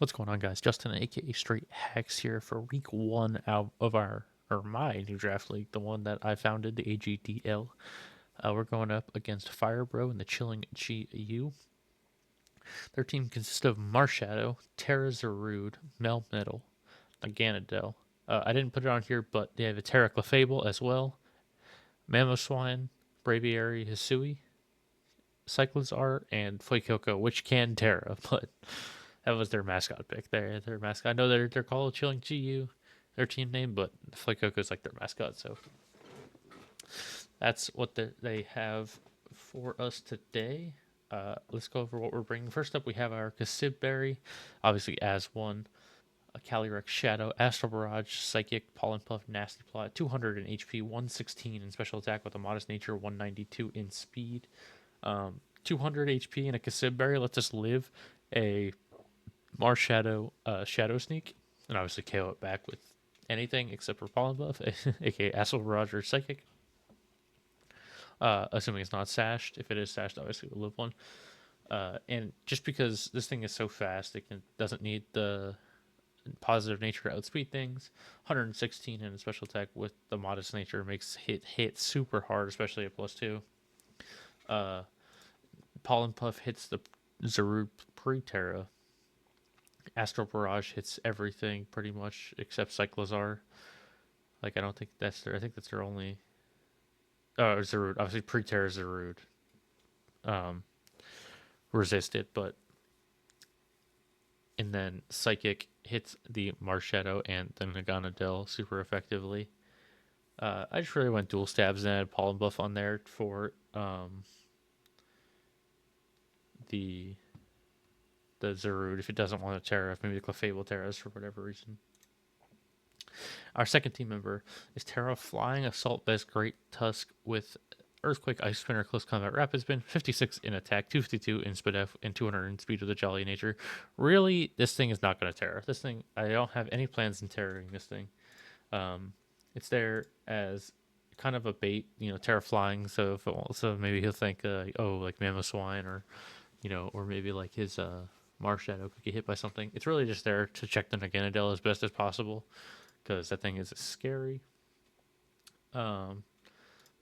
What's going on, guys? Justin, aka Straight Hacks, here for week one out of my new draft league, the one that I founded, the AGDL. We're going up against Firebro and the Chilling GU. Their team consists of Marshadow, Terra Zarude, Melmetal, Ganadel. I didn't put it on here, but they have a Terra Clefable as well, Mamoswine, Braviary Hisui, Cyclizar, and Fuecoco, which can Terra, but that was their mascot pick. Their mascot. I know they're called Chilling GU, their team name, but Fuecoco is like their mascot. So that's what they have for us today. Let's go over what we're bringing. First up, we have our Cassibberry, obviously as one. A Calyrex Shadow, Astral Barrage, Psychic, Pollen Puff, Nasty Plot, 200 in HP, 116 in special attack with a modest nature, 192 in speed. 200 HP in a Cassibberry lets us live a Marshadow Shadow Sneak, and obviously KO it back with anything except for Pollen Buff, aka Astral Barrage or Psychic. Assuming it's not sashed. If it is sashed, obviously we'll live one. And just because this thing is so fast, doesn't need the positive nature to outspeed things. 116 in a special attack with the modest nature makes hit super hard, especially at +2. Pollen Puff hits the Zarude pre-Terra. Astral Barrage hits everything pretty much except Cyclizar. Like I don't think that's their. I think that's their only. Oh, Zarude. Obviously, pre-Terra Zarude resist it, but and then Psychic hits the Marshadow and the Naganadel super effectively. I just really went dual stabs and added Pollen Buff on there for the Zarude if it doesn't want to Terra, if maybe the Clefable Terras for whatever reason. Our second team member is Terra Flying Assault Vest Great Tusk with Earthquake, Ice Spinner, Close Combat Rapid Spin, 56 in attack, 252 in speed F, and 200 in speed with a Jolly Nature. Really, this thing is not going to Terra. This thing, I don't have any plans in terroring this thing. It's there as kind of a bait, Terra Flying. So maybe he'll think, like Mamoswine or maybe like his Marshadow could get hit by something. It's really just there to check the Naganadel as best as possible because that thing is scary. But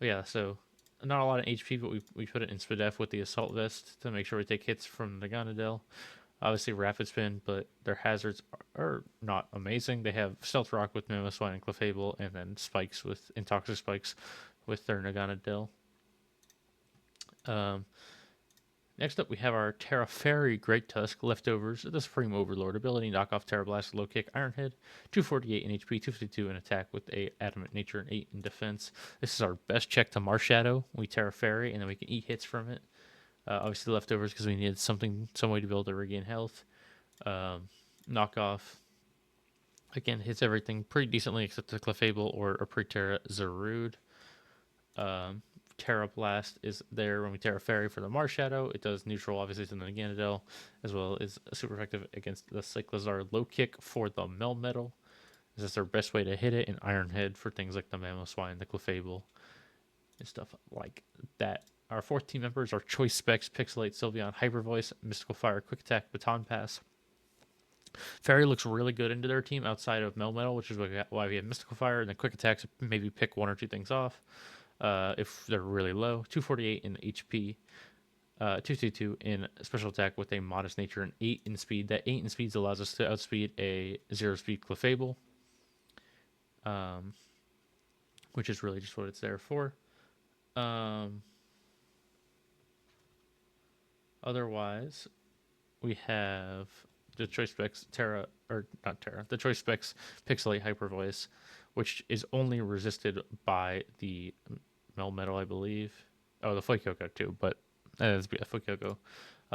yeah, so not a lot of HP, but we put it in Spadef with the Assault Vest to make sure we take hits from the Naganadel. Obviously Rapid Spin, but their hazards are not amazing. They have Stealth Rock with Mamoswine and Clefable, and then Spikes with Intoxic Spikes with their Naganadel. Next up, we have our Terra Fairy Great Tusk Leftovers, the Supreme Overlord ability, knock off Terra Blast, Low Kick, Iron Head, 248 in HP, 252 in attack with a Adamant Nature and 8 in defense. This is our best check to Marshadow. We Terra Fairy, and then we can eat hits from it. Obviously, Leftovers because we needed some way to be able to regain health. Knockoff, again, hits everything pretty decently except the Clefable or a pre-Terra Zarude. Terra Blast is there when we Terra Fairy for the Marshadow. It does neutral, obviously, to the Ganadel, as well as super effective against the Cyclizar Low Kick for the Melmetal. This is our best way to hit it, and Iron Head for things like the Mamoswine, the Clefable, and stuff like that. Our fourth team members are Choice Specs, Pixelate, Sylveon, Hyper Voice, Mystical Fire, Quick Attack, Baton Pass. Fairy looks really good into their team outside of Melmetal, which is why we have Mystical Fire, and then Quick Attacks, maybe pick one or two things off. If they're really low, 248 in HP, 222 in special attack with a modest nature and 8 in speed. That 8 in speed allows us to outspeed a 0 speed Clefable, which is really just what it's there for. Otherwise, we have the Choice Specs the Choice Specs Pixelate Hyper Voice, which is only resisted by the Melmetal, I believe. Oh, the Fuecoco too, but it's a Fuecoco.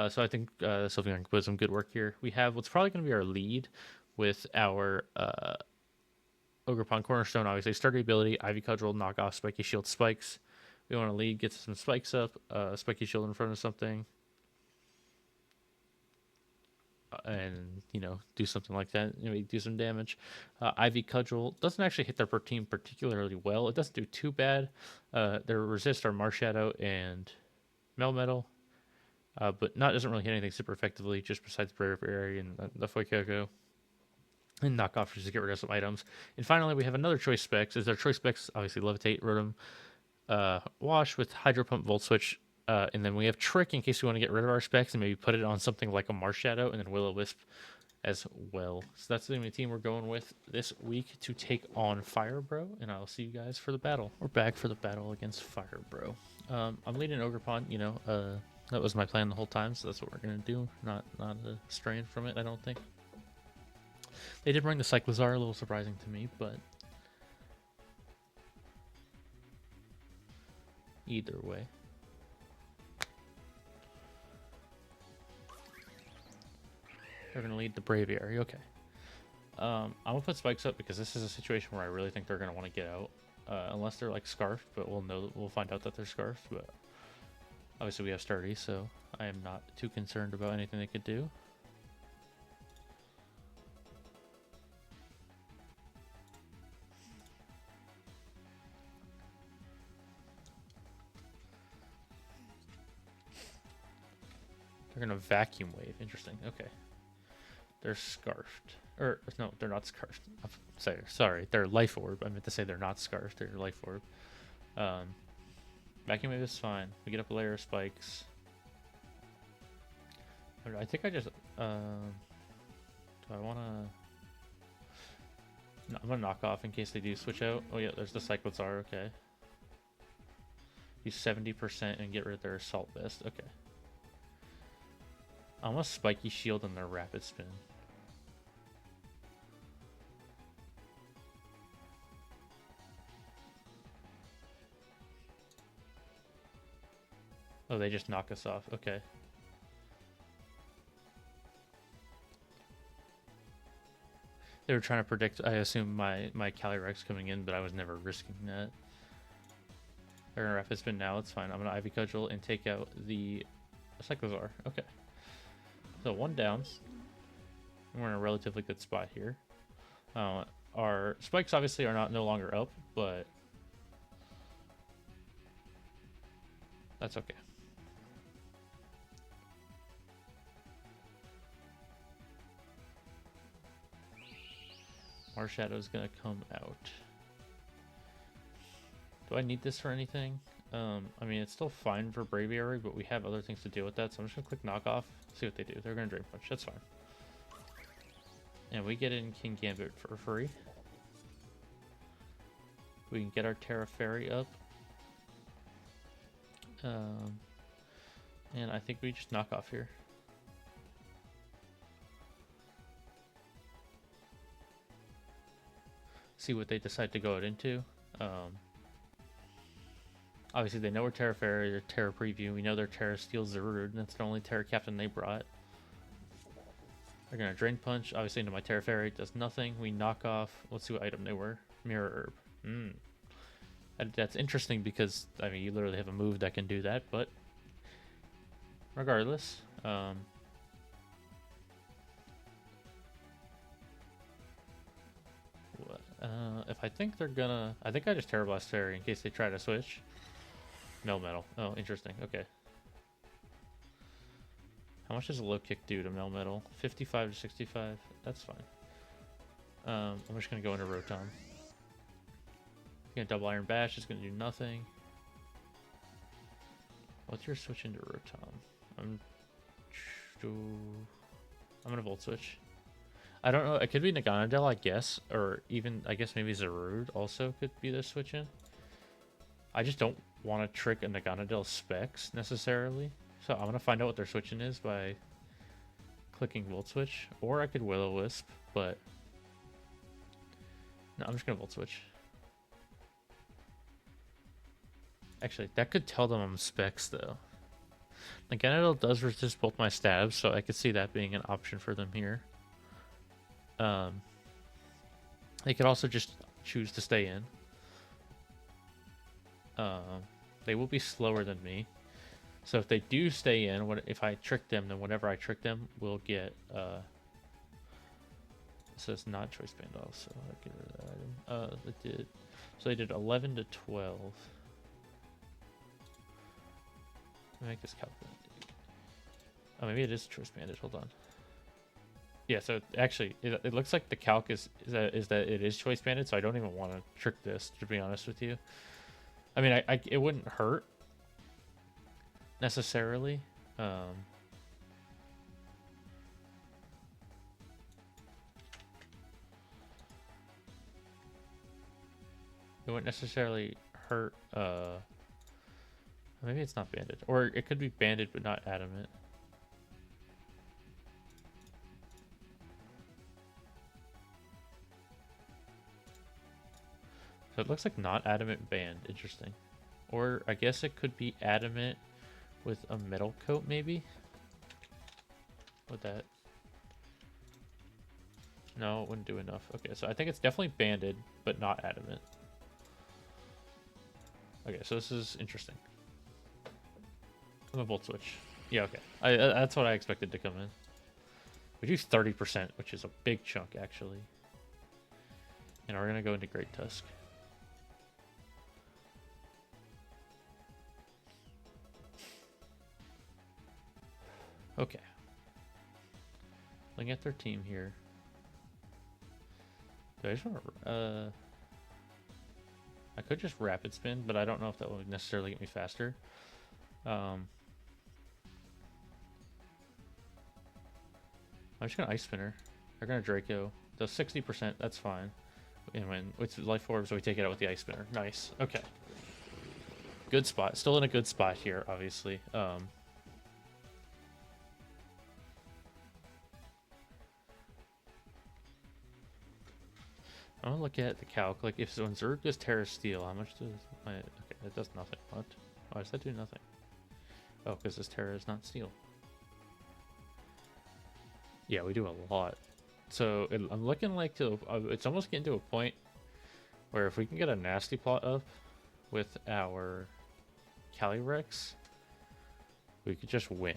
So I think Sylveon can put some good work here. We have what's probably going to be our lead with our Ogerpon Cornerstone, obviously. Sturdy ability, Ivy Cudgel, knock off Spiky Shield Spikes. We want to lead, get some spikes up, Spiky Shield in front of something, and do something like that, maybe do some damage. Ivy Cudgel doesn't actually hit their team particularly well. It doesn't do too bad. Their resist are Marshadow and Melmetal. but not doesn't really hit anything super effectively, just besides Braviary and the Fuecoco. And knockoff just to get rid of some items. And finally, we have another choice specs. Is our choice specs obviously Levitate, Rotom, Wash with Hydro Pump, Volt Switch, and then we have Trick in case we want to get rid of our specs and maybe put it on something like a Marshadow, and then Will-O-Wisp as well. So that's the team we're going with this week to take on Firebro, and I'll see you guys for the battle. We're back for the battle against Firebro. I'm leading Ogerpon, that was my plan the whole time, so that's what we're going to do. Not straying from it, I don't think. They did bring the Cyclizar, a little surprising to me, but either way. They're going to lead the Braviary, okay. I'm going to put spikes up because this is a situation where I really think they're going to want to get out. Unless they're like scarfed, but we'll find out that they're scarfed, but obviously we have Sturdy, so I am not too concerned about anything they could do. They're going to Vacuum Wave. Interesting. Okay. They're scarfed. Or, no, they're not scarfed. Sorry. They're Life Orb. I meant to say they're not scarfed. They're Life Orb. Vacuum Wave is fine. We get up a layer of spikes. I think I just... do I want to... No, I'm going to knock off in case they do switch out. Oh, yeah, there's the Cyclizar. Okay. Use 70% and get rid of their Assault Vest. Okay. Almost Spiky Shield and their Rapid Spin. Oh, they just knock us off. Okay. They were trying to predict, I assume, my Calyrex coming in, but I was never risking that. They're gonna Rapid Spin now. It's fine. I'm gonna Ivy Cudgel and take out the Cyclizar. Okay. So one down. We're in a relatively good spot here. Our spikes obviously are no longer up, but that's okay. Marshadow is gonna come out. Do I need this for anything? I mean, it's still fine for Braviary, but we have other things to deal with that, so I'm just gonna click knock off, see what they do. They're gonna Drain Punch, that's fine. And we get in King Gambit for free. We can get our Terra Fairy up. And I think we just knock off here. See what they decide to go out into. Obviously, they know we're Terra Fairy, they're Terra Preview. We know their Terra Steel's Zarude, and that's the only Terra Captain they brought. They're going to Drain Punch, obviously, into my Terra Fairy. Does nothing. We knock off. Let's see what item they were. Mirror Herb. That's interesting because, I mean, you literally have a move that can do that, but regardless. If I think they're gonna... I think I just Terra Blast Fairy in case they try to switch. Melmetal. Oh, interesting. Okay. How much does a low kick do to Melmetal? 55 to 65. That's fine. I'm just gonna go into Rotom. Gonna double Iron Bash. It's gonna do nothing. What's your switch into Rotom? I'm gonna Volt Switch. I don't know. It could be Naganadel, I guess, or even I guess maybe Zarude also could be the switch in. I just don't want to trick a Naganadel specs necessarily, so I'm gonna find out what their switch in is by clicking Volt Switch, or I could Will-O-Wisp, but no, I'm just gonna Volt Switch. Actually, that could tell them I'm specs though. Naganadel does resist both my stabs, so I could see that being an option for them here. They could also just choose to stay in. They will be slower than me, so if they do stay in, if I trick them, then whenever I trick them, we'll get. It says not choice band off, so I get rid of that item. They did. So they did 11 to 12. Let me make this calculate. Oh, maybe it is choice banded. Hold on. Yeah, so actually, it looks like the calc is that it is choice banded, so I don't even want to trick this, to be honest with you. I mean, it wouldn't hurt necessarily. It wouldn't necessarily hurt. Maybe it's not banded, or it could be banded but not adamant. So it looks like not adamant band. Interesting. Or I guess it could be adamant with a metal coat, maybe? With that. No, it wouldn't do enough. Okay, so I think it's definitely banded, but not adamant. Okay, so this is interesting. I'm a volt switch. Yeah, okay. That's what I expected to come in. We do 30%, which is a big chunk, actually. And we're going to go into Great Tusk. Okay. Looking at their team here. Do I just want to... I could just rapid spin, but I don't know if that would necessarily get me faster. I'm just going to Ice Spinner. They're going to Draco. Does 60%, that's fine. And when with Life Orbs, we take it out with the Ice Spinner. Nice. Okay. Good spot. Still in a good spot here, obviously. I want to look at the calc. Like, if when Zerg does Terra Steel, how much does my... Okay, it does nothing. What? Why does that do nothing? Oh, because this Terra is not Steel. Yeah, we do a lot. So, I'm looking like to... it's almost getting to a point where if we can get a nasty plot up with our Calyrex, we could just win.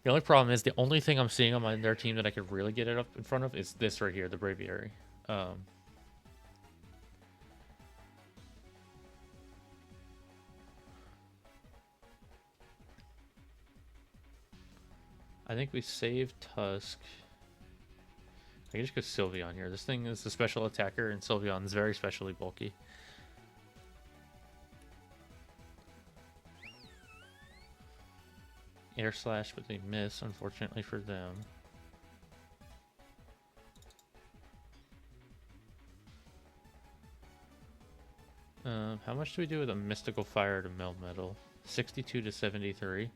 The only problem is the only thing I'm seeing on their team that I could really get it up in front of is this right here, the Braviary. I think we save Tusk. I can just go Sylveon here. This thing is a special attacker, and Sylveon is very specially bulky. Air Slash, but they miss, unfortunately for them. How much do we do with a Mystical Fire to Melmetal? 62 to 73.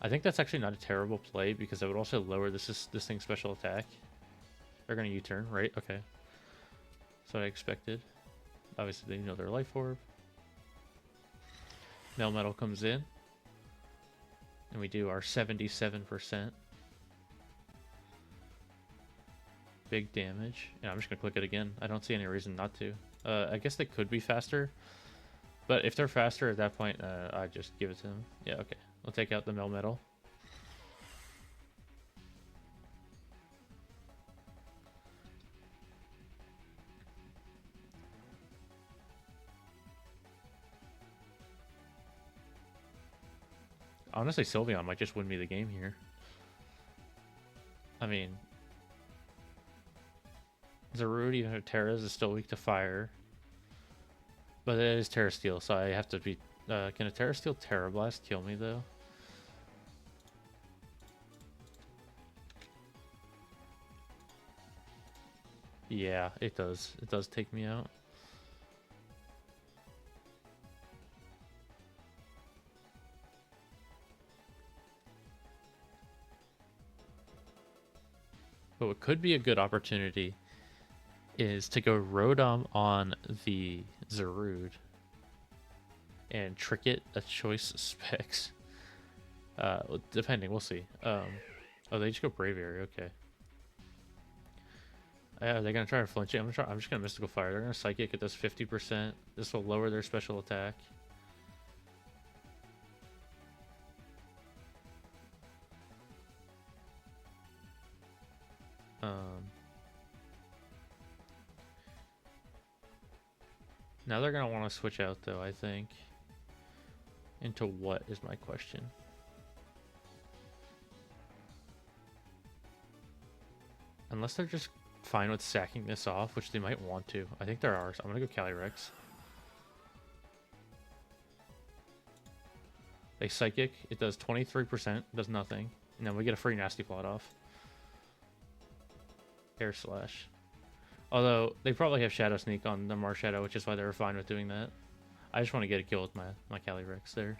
I think that's actually not a terrible play because that would also lower this thing's special attack. They're going to U-turn, right? Okay. That's what I expected. Obviously, they know their Life Orb. Melmetal comes in. And we do our 77%. Big damage. And I'm just going to click it again. I don't see any reason not to. I guess they could be faster. But if they're faster at that point, I just give it to them. Yeah, okay. We'll take out the Melmetal. Honestly, Sylveon might just win me the game here. I mean, Zarude, even if Terra's is still weak to fire. But it is Terra Steel, so I have to be... can a Terra Steel Terra Blast kill me, though? Yeah, it does. It does take me out. But what could be a good opportunity is to go Rotom on the Zarude and trick it a choice specs. Depending, we'll see. Oh, they just go Braviary, okay. Are they gonna try to flinch it? I'm just gonna Mystical Fire. They're gonna Psychic, it does 50%. This will lower their special attack. Now they're gonna want to switch out though, I think. Into what is my question? Unless they're just fine with sacking this off, which they might want to. I think there are, so I'm going to go Calyrex. They Psychic. It does 23%. Does nothing. And then we get a free Nasty Plot off. Air Slash. Although, they probably have Shadow Sneak on the Marshadow, which is why they were fine with doing that. I just want to get a kill with my Calyrex there.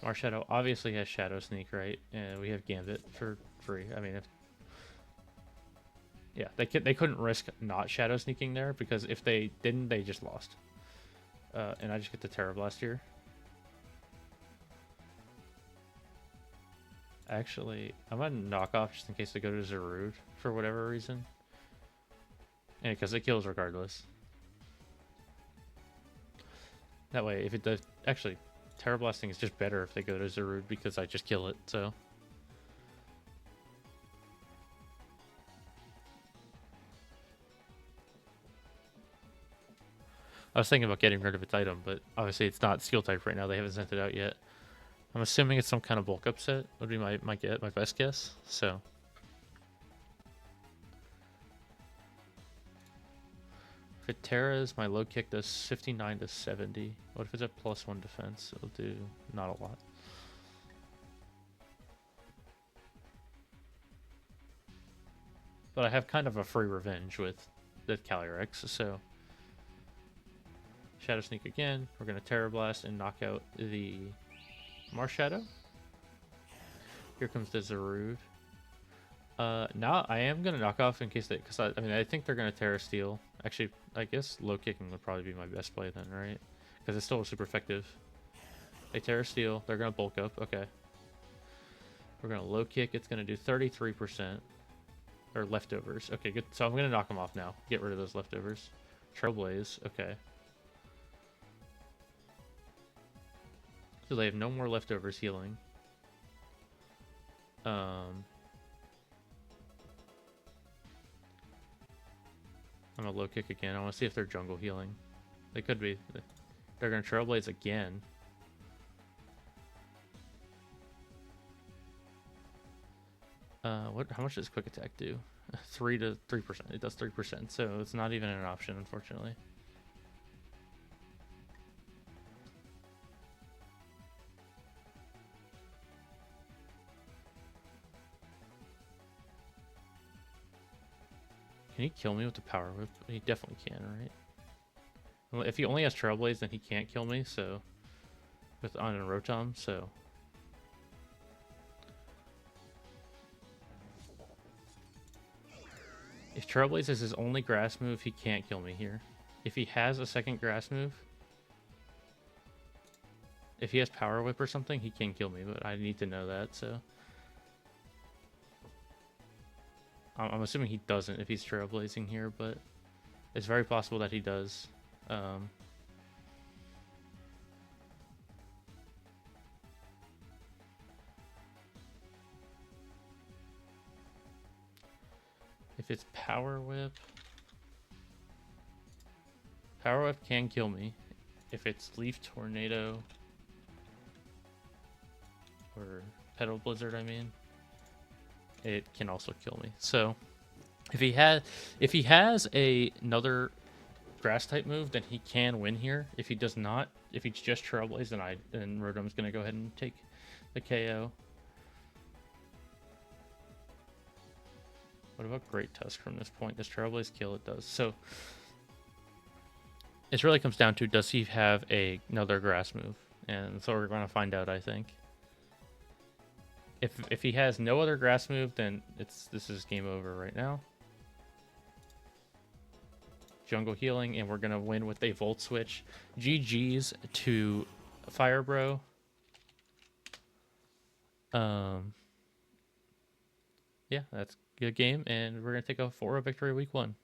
Marshadow obviously has Shadow Sneak, right? And we have Gambit for free. I mean, if... Yeah, they couldn't risk not Shadow Sneaking there, because if they didn't, they just lost. And I just get the Terra Blast here. Actually, I'm going to knock off just in case they go to Zarude for whatever reason. And because it kills regardless. That way, if it does... Actually, Terra Blasting is just better if they go to Zarude because I just kill it, so... I was thinking about getting rid of its item, but obviously it's not Steel type right now. They haven't sent it out yet. I'm assuming it's some kind of bulk upset would be my best guess. So if it Terras, my low kick does 59 to 70. What if it's at +1 defense? It'll do not a lot. But I have kind of a free revenge with the Calyrex, so Shadow Sneak again. We're gonna Terra Blast and knock out the Marshadow. Here comes the Zarude. Now I am gonna knock off in case they, because I mean I think they're gonna Terra Steel. Actually, I guess low kicking would probably be my best play then, right? Because it's still super effective. They Terra Steel. They're gonna bulk up. Okay. We're gonna low kick. It's gonna do 33%. Or leftovers. Okay, good. So I'm gonna knock them off now. Get rid of those leftovers. Trailblaze. Okay. So they have no more leftovers healing. I'm gonna low kick again. I want to see if they're jungle healing. They could be. They're gonna Trailblaze again. How much does quick attack do? 3%. It does 3%, so it's not even an option, unfortunately. Can he kill me with the Power Whip? He definitely can, right? Well, if he only has Trailblaze, then he can't kill me, so... With on a Rotom, so... If Trailblaze is his only grass move, he can't kill me here. If he has a second grass move... If he has Power Whip or something, he can kill me, but I need to know that, so... I'm assuming he doesn't if he's Trailblazing here, but... It's very possible that he does. If it's Power Whip... Power Whip can kill me. If it's Leaf Tornado... Or Petal Blizzard, I mean... It can also kill me. So, if he has another grass type move, then he can win here. If he does not, if he's just Trailblaze, then Rotom's gonna go ahead and take the KO. What about Great Tusk from this point? Does Trailblaze kill? It does. So it really comes down to, does he have another grass move? And so we're going to find out, I think. If he has no other grass move, then this is game over right now. Jungle healing, and we're going to win with a Volt Switch. GG's to Firebro. Yeah, that's a good game, and we're going to take a 4-0 victory week 1.